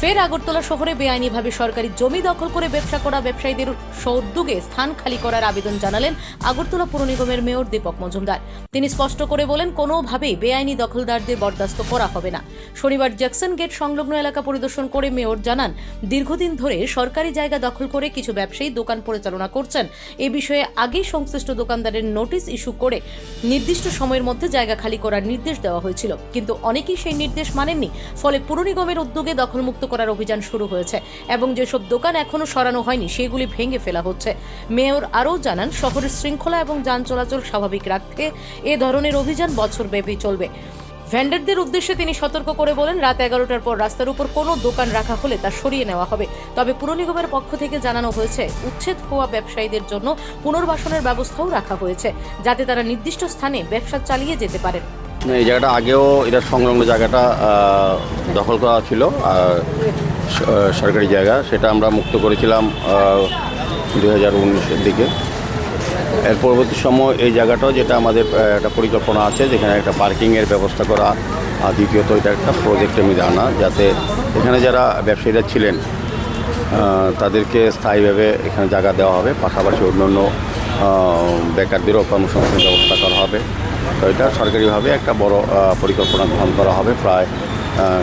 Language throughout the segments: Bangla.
ফের আগরতলা শহরে বেআইনিভাবে সরকারি জমি দখল করে ব্যবসা করা ব্যবসায়ীদের সউদ্যোগে স্থান খালি করার আবেদন জানালেন আগরতলা পুর নিগমের মেয়র দীপক মজুমদার। তিনি স্পষ্ট করে বলেন, কোনোভাবেই বেআইনি দখলদারদের বরদাস্ত করা হবে না। শনিবার জ্যাকসন গেট সংলগ্ন এলাকা পরিদর্শন করে মেয়র জানান, দীর্ঘদিন ধরে সরকারি জায়গা দখল করে কিছু ব্যবসায়ী দোকান পরিচালনা করছেন। এ বিষয়ে আগেই সংশ্লিষ্ট দোকানদারের নোটিশ ইস্যু করে নির্দিষ্ট সময়ের মধ্যে জায়গা খালি করার নির্দেশ দেওয়া হয়েছিল, কিন্তু অনেকেই সেই নির্দেশ মানেননি। ফলে পুর নিগমের উদ্যোগে দখলমুক্ত করার অভিযান শুরু হয়েছে এবং যেসব দোকান এখনো সরানো হয়নি সেগুলি ভেঙে ফেলা হচ্ছে। মেয়র আরও জানান, শহরের শৃঙ্খলা এবং যান চলাচল স্বাভাবিক রাখতে এ ধরনের অভিযান বছরব্যাপী চলবে। ভেন্ডারদের উদ্দেশ্যে তিনি সতর্ক করে বলেন, রাত 11টার পর রাস্তার উপর কোনো দোকান রাখা হলে তা সরিয়ে নেওয়া হবে। তবে পুর নিগমের পক্ষ থেকে জানানো হয়েছে, উচ্ছেদ হওয়া ব্যবসায়ীদের জন্য পুনর্বাসনের ব্যবস্থাও রাখা হয়েছে, যাতে তারা নির্দিষ্ট স্থানে ব্যবসা চালিয়ে যেতে পারেন। এই জায়গাটা আগেও এটা সংলগ্ন জায়গাটা দখল করা ছিল, সরকারি জায়গা, সেটা আমরা মুক্ত করেছিলাম 2019-এর দিকে। এর পরবর্তী সময় এই জায়গাটাও, যেটা আমাদের একটা পরিকল্পনা আছে, যেখানে একটা পার্কিংয়ের ব্যবস্থা করা, আর দ্বিতীয়ত এটা একটা প্রজেক্টের মধ্যে আনা, যাতে এখানে যারা ব্যবসায়ীরা ছিলেন তাদেরকে স্থায়ীভাবে এখানে জায়গা দেওয়া হবে, পাশাপাশি অন্যান্য বেকারদেরও কর্মসংস্থানের ব্যবস্থা করা হবে। তো এটা সরকারিভাবে একটা বড় পরিকল্পনা গ্রহণ করা হবে। প্রায়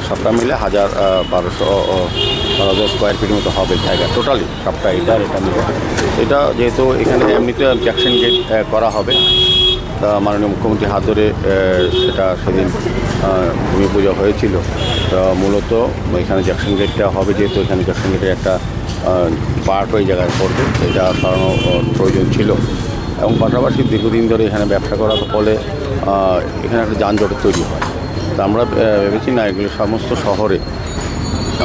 সবটা মিলে 1200 স্কোয়ার ফিটের মতো হবে জায়গা টোটালি, সবটা এটা মিলে। এটা যেহেতু এখানে এমনিতে জ্যাকসন গেট করা হবে, মাননীয় মুখ্যমন্ত্রীর হাত ধরে সেটা সেদিন ভূমি পুজো হয়েছিল। তো মূলত এখানে জ্যাকসন গেটটা হবে, যেহেতু এখানে জ্যাকসন গেটের একটা পার্ট ওই জায়গায় পড়বে, এটা সরানোর প্রয়োজন ছিল। এবং পাশাপাশি দীর্ঘদিন ধরে এখানে ব্যবসা করার ফলে এখানে একটা যানজট তৈরি হয়। তা আমরা ভেবেছি না, এগুলো সমস্ত শহরে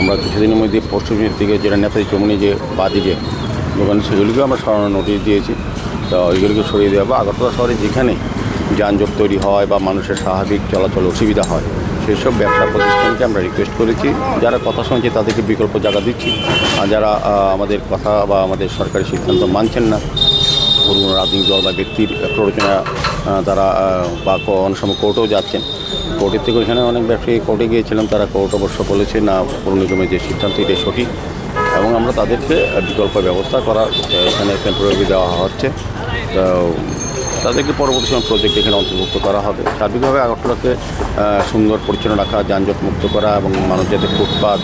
আমরা কিছুদিনের মধ্যে পশ্চিমের দিকে, যেটা নেতাজি চৌমুহনী যে বাদিকে দোকান, সেগুলিকেও আমরা সরানোর নোটিশ দিয়েছি। তো এগুলিকে সরিয়ে দেওয়া বা আগরতলা শহরে যেখানে যানজট তৈরি হয় বা মানুষের স্বাভাবিক চলাচল অসুবিধা হয়, সেসব ব্যবসা প্রতিষ্ঠানকে আমরা রিকোয়েস্ট করেছি, যারা কথা শুনছে তাদেরকে বিকল্প জায়গা দিচ্ছি। আর যারা আমাদের কথা বা আমাদের সরকারি সিদ্ধান্ত মানছেন না, কোনো রাজনৈতিক দল বা ব্যক্তির প্ররোচনা তারা বা অনেক সময় কোর্টেও যাচ্ছেন, কোর্টের থেকে এখানে অনেক ব্যবসায়ী কোর্টে গিয়েছিলাম, তারা কোর্ট অবশ্য বলেছে না, পুর নিগমের যে সিদ্ধান্ত এটা সঠিক, এবং আমরা তাদেরকে বিকল্প ব্যবস্থা করার এখানে টেম্পোরারি দেওয়া হচ্ছে। তো তাদেরকে পরবর্তী সময় প্রজেক্ট এখানে অন্তর্ভুক্ত করা হবে। সার্বিকভাবে আগরতলাকে সুন্দর পরিচ্ছন্ন রাখা, যানজট মুক্ত করা, এবং মানুষ যাতে ফুটপাত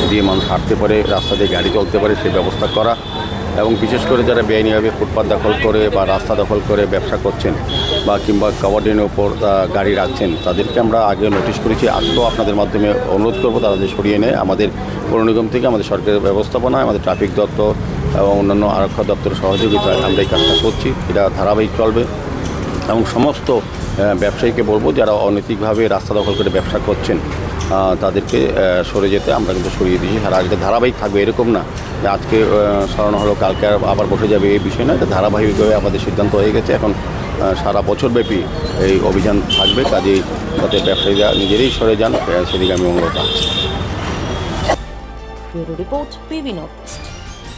দিয়ে মানুষ হাঁটতে পারে, রাস্তা দিয়ে গাড়ি চলতে পারে, সেই ব্যবস্থা করা। এবং বিশেষ করে যারা বেআইনিভাবে ফুটপাত দখল করে বা রাস্তা দখল করে ব্যবসা করছেন বা কিংবা কভার ড্রেনের উপর গাড়ি রাখছেন, তাদেরকে আমরা আগে নোটিশ করেছি। আজকেও আপনাদের মাধ্যমে অনুরোধ করবো তাদের সরিয়ে নেয়। আমাদের পৌর নিগম থেকে, আমাদের সরকারের ব্যবস্থাপনায়, আমাদের ট্রাফিক দপ্তর এবং অন্যান্য আরক্ষা দপ্তরের সহযোগিতায় আমরা এই কাজটা করছি। এটা ধারাবাহিক চলবে এবং সমস্ত ব্যবসায়ীকে বলবো, যারা অনৈতিকভাবে রাস্তা দখল করে ব্যবসা করছেন তাদেরকে সরে যেতে আমরা কিন্তু সরিয়ে দিয়েছি। আর আজকে ধারাবাহিক থাকবে, এরকম না যে আজকে সরানো হলো কালকে আবার বসে যাবে, এই বিষয় না। এটা ধারাবাহিকভাবে আমাদের সিদ্ধান্ত হয়ে গেছে। এখন সারা বছরব্যাপী এই অভিযান থাকবে, কাজেই যাতে ব্যবসায়ীরা নিজেরাই সরে যান, সেদিকে আমি অনুরোধ রাখছি। Report, PB north.